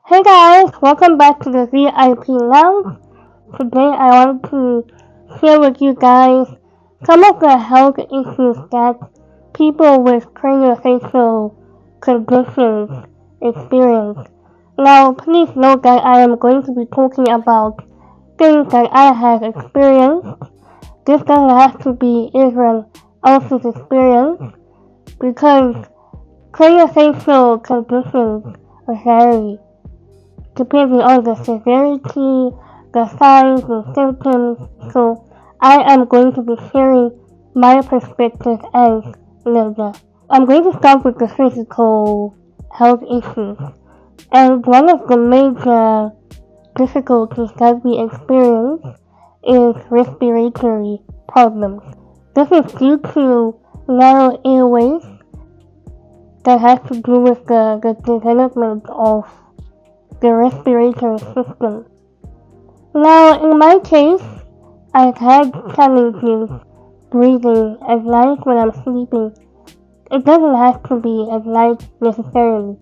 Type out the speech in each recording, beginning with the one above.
Hey guys, welcome back to the VIP Lounge. Today I want to share with you guys some of the health issues that people with craniofacial conditions experience. Now, please note that I am going to be talking about things that I have experienced. This doesn't have to be everyone else's experience because craniofacial conditions vary depending on the severity, the signs and symptoms. So I am going to be sharing my perspective as Linda. I'm going to start with the physical health issues. And one of the major difficulties that we experience is respiratory problems. This is due to narrow airways that has to do with the development of the respiratory system. Now, in my case, I've had challenges breathing at night when I'm sleeping. It doesn't have to be at night necessarily,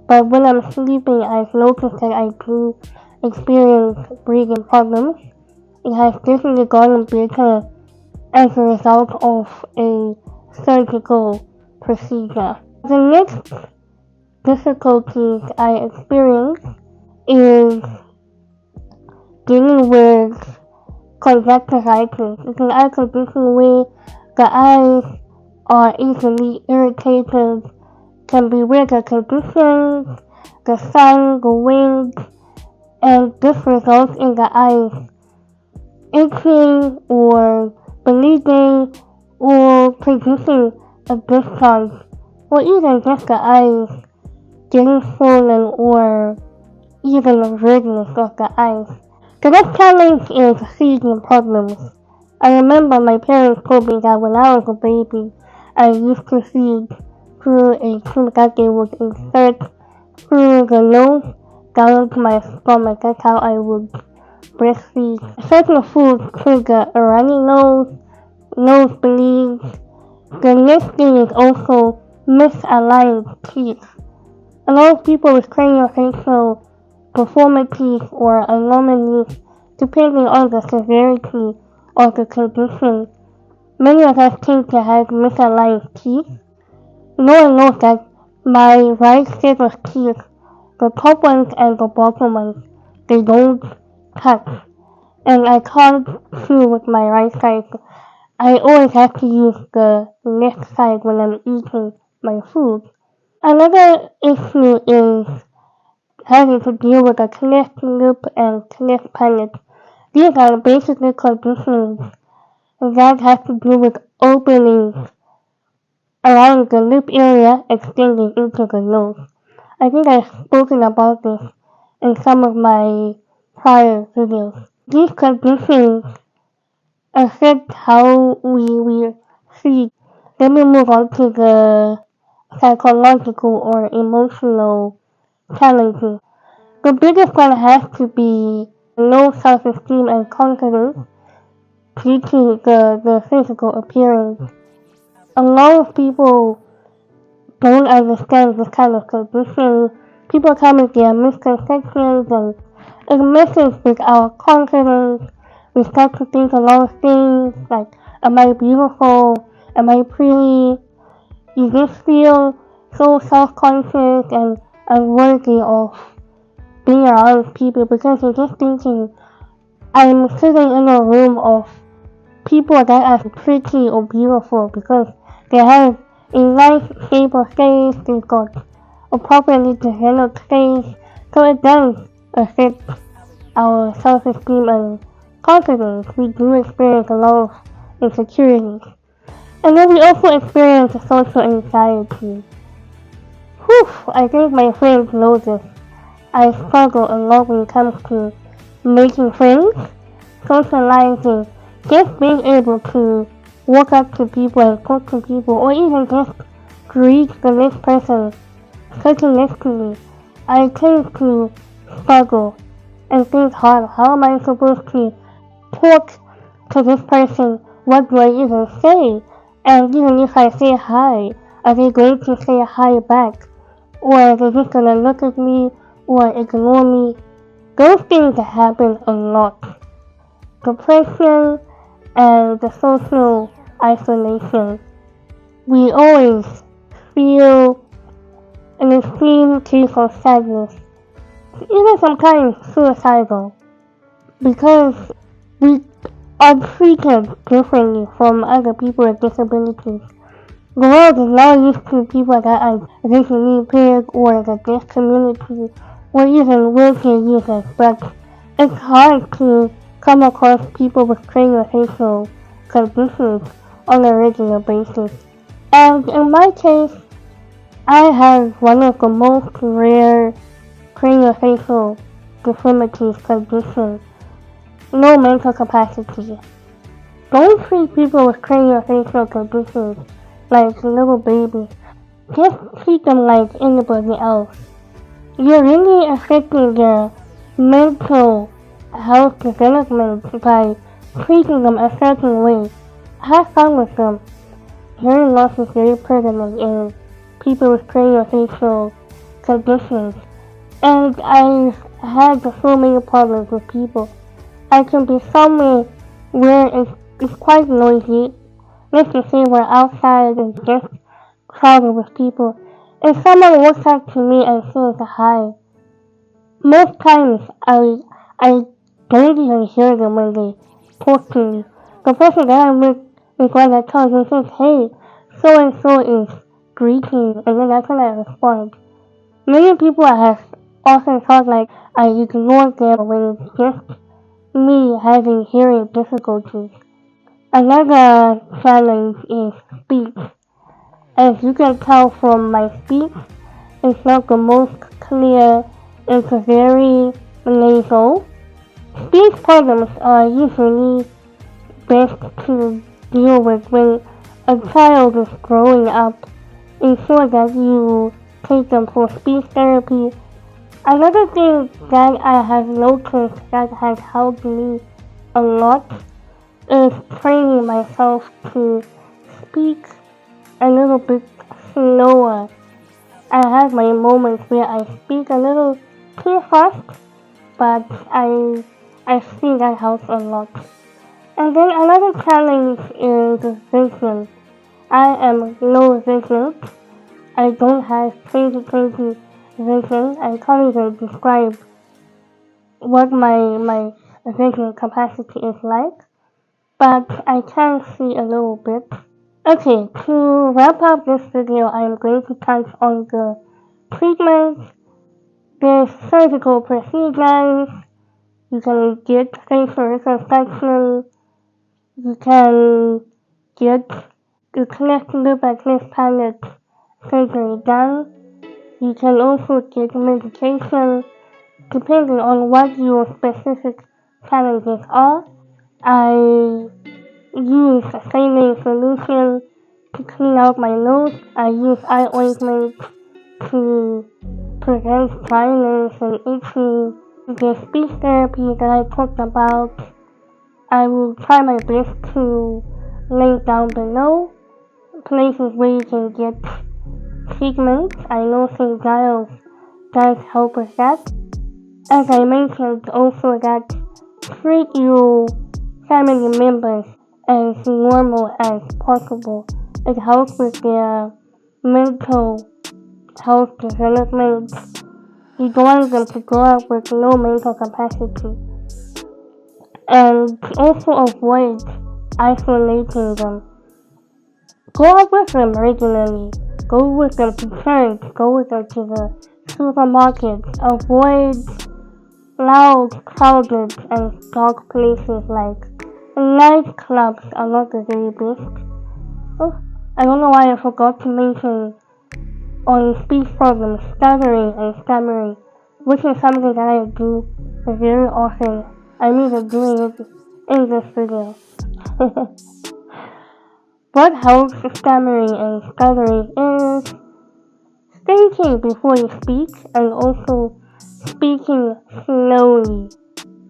but when I'm sleeping, I've noticed that I do experience breathing problems. It has definitely gotten better as a result of a surgical procedure. The next difficulties I experience is dealing with conjunctivitis. It's an eye condition where the eyes are easily irritated, can be weather conditions, the sun, the wind, and this results in the eyes itching or bleeding or producing a discharge, or even just the eyes getting swollen or even the redness of the eyes. The next challenge is feeding problems. I remember my parents told me that when I was a baby, I used to feed through a tube that they would insert through the nose down into my stomach. That's how I would breastfeed. Certain foods trigger a runny nose, nosebleeds. The next thing is also misaligned teeth. A lot of people with craniofacial deformities or anomalies, depending on the severity of the condition, many of us tend to have misaligned teeth. No one knows that my right set of teeth, the top ones and the bottom ones, they don't touch. And I can't chew with my right side. I always have to use the left side when I'm eating my food. Another issue is having to deal with a cleft lip and cleft palate. These are basically conditions that have to do with openings around the lip area extending into the nose. I think I've spoken about this in some of my prior videos. These conditions affect how we see. Let me move on to the psychological or emotional challenges. The biggest one has to be low self-esteem and confidence due to the physical appearance. A lot of people don't understand this kind of condition. People come with their misconceptions and it messes with our confidence. We start to think a lot of things like, am I beautiful? Am I pretty? You just feel so self-conscious and unworthy of being around people because you're just thinking, I'm sitting in a room of people that are pretty or beautiful because they have a nice shape of face, they've got a properly developed face, so it does affect our self-esteem and confidence. We do experience a lot of insecurities. And then we also experience social anxiety. Whew, I think my friends know this. I struggle a lot when it comes to making friends, socializing, just being able to walk up to people and talk to people, or even just greet the next person sitting next to me. I tend to struggle and think hard, how am I supposed to talk to this person? What do I even say? And even if I say hi, are they going to say hi back? Or are they just gonna look at me or ignore me. Those things happen a lot. Depression and the social isolation. We always feel an extreme case of sadness, even sometimes suicidal, because we are treated differently from other people with disabilities. The world is now used to people that are visually impaired or the deaf community or even wheelchair users, but it's hard to come across people with craniofacial conditions on a regular basis. And in my case, I have one of the most rare craniofacial deformities conditions, no mental capacity. Don't treat people with craniofacial conditions like little babies. Just treat them like anybody else. You're really affecting their mental health development by treating them a certain way. Have fun with them. Hearing loss is very prevalent in people with craniofacial conditions. And I've had so many problems with people. I can be somewhere where it's quite noisy. Let's just say we're outside and just crowded with people. If someone walks up to me and says hi, most times I don't even hear them when they talk to me. The person that I'm with is one that comes and says, hey, so and so is greeting, and then that's when I respond. Many people have often thought like I ignore them when it's just me having hearing difficulties. Another challenge is speech. As you can tell from my speech, it's not the most clear, it's very nasal. Speech problems are usually best to deal with when a child is growing up. Ensure that you take them for speech therapy. Another thing that I have noticed that has helped me a lot is training myself to speak a little bit slower. I have my moments where I speak a little too fast, but I see that helps a lot. And then another challenge is vision. I am low vision. I don't have 20/20 vision. I can't even describe what my vision capacity is like, but I can see a little bit. Okay, to wrap up this video, I'm going to touch on the treatments, the surgical procedures. You can get facial reconstruction. You can get the cleft lip and cleft palate surgery done. You can also get medication depending on what your specific challenges are. I use a saline solution to clean out my nose. I use eye ointment to prevent dryness and itching. The speech therapy that I talked about, I will try my best to link down below places where you can get treatment. I know St. Giles does help with that. As I mentioned also that treat your family members as normal as possible. It helps with their mental health development. You don't want them to grow up with no mental capacity. And also avoid isolating them. Go out with them regularly. Go with them to church. Go with them to the supermarket. Avoid loud, crowded, and dark places like nightclubs are not the very best. Oh, I don't know why I forgot to mention on speech problems, stuttering and stammering, which is something that I do very often. I'm even doing it in this video. What helps stammering and stuttering is thinking before you speak and also speaking slowly.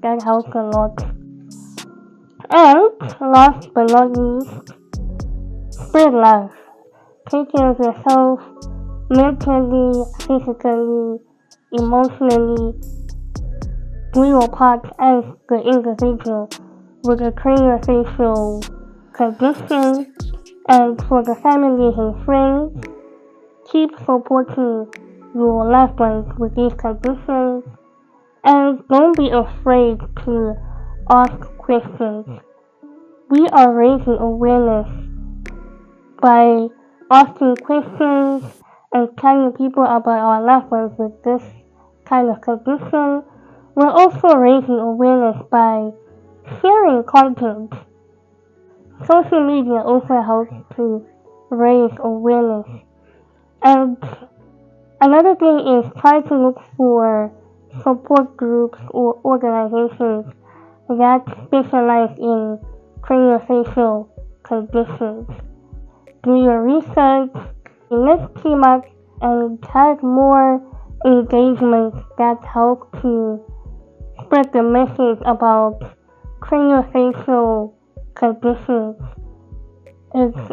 That helps a lot. And last but not least, spread love. Take care of yourself mentally, physically, emotionally real part as the individual with a craniofacial condition, and for the families and friends, keep supporting your loved ones with these conditions, and don't be afraid to ask questions. We are raising awareness by asking questions and telling people about our loved ones with this kind of condition. We're also raising awareness by sharing content. Social media also helps to raise awareness. And another thing is try to look for support groups or organizations that specialize in craniofacial conditions. Do your research, let's team up and have more engagements that help to spread the message about craniofacial conditions. Its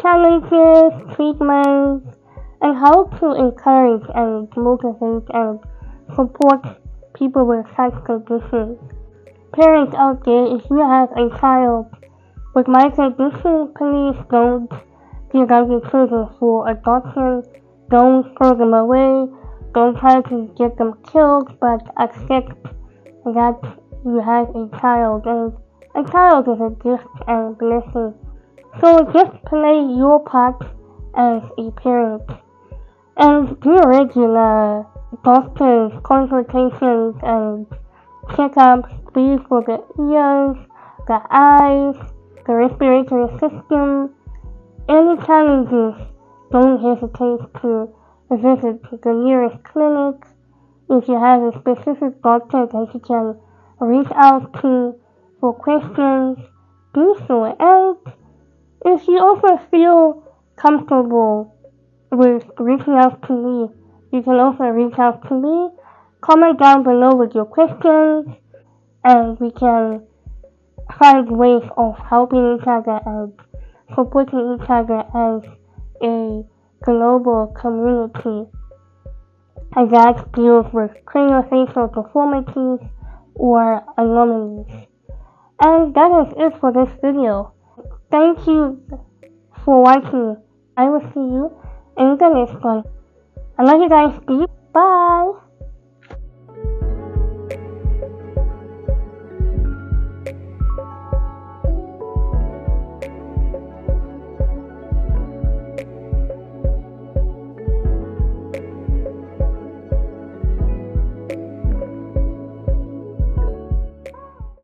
challenges, treatments, and how to encourage and motivate and support people with such conditions. Parents out there, if you have a child with my condition, please don't give up your children for adoption. Don't throw them away. Don't try to get them killed, but accept that you have a child, and a child is a gift and blessing. So just play your part as a parent and do regular doctor's consultations and checkups, be for the ears, the eyes, the respiratory system. Any challenges, don't hesitate to visit the nearest clinic. If you have a specific doctor that you can reach out to for questions, do so. And if you also feel comfortable with reaching out to me, you can also reach out to me. Comment down below with your questions, and we can find ways of helping each other and supporting each other as a global community that deals with craniofacial deformities or anomalies. And that is it for this video. Thank you for watching. I will see you in the next one. I love you guys. Bye.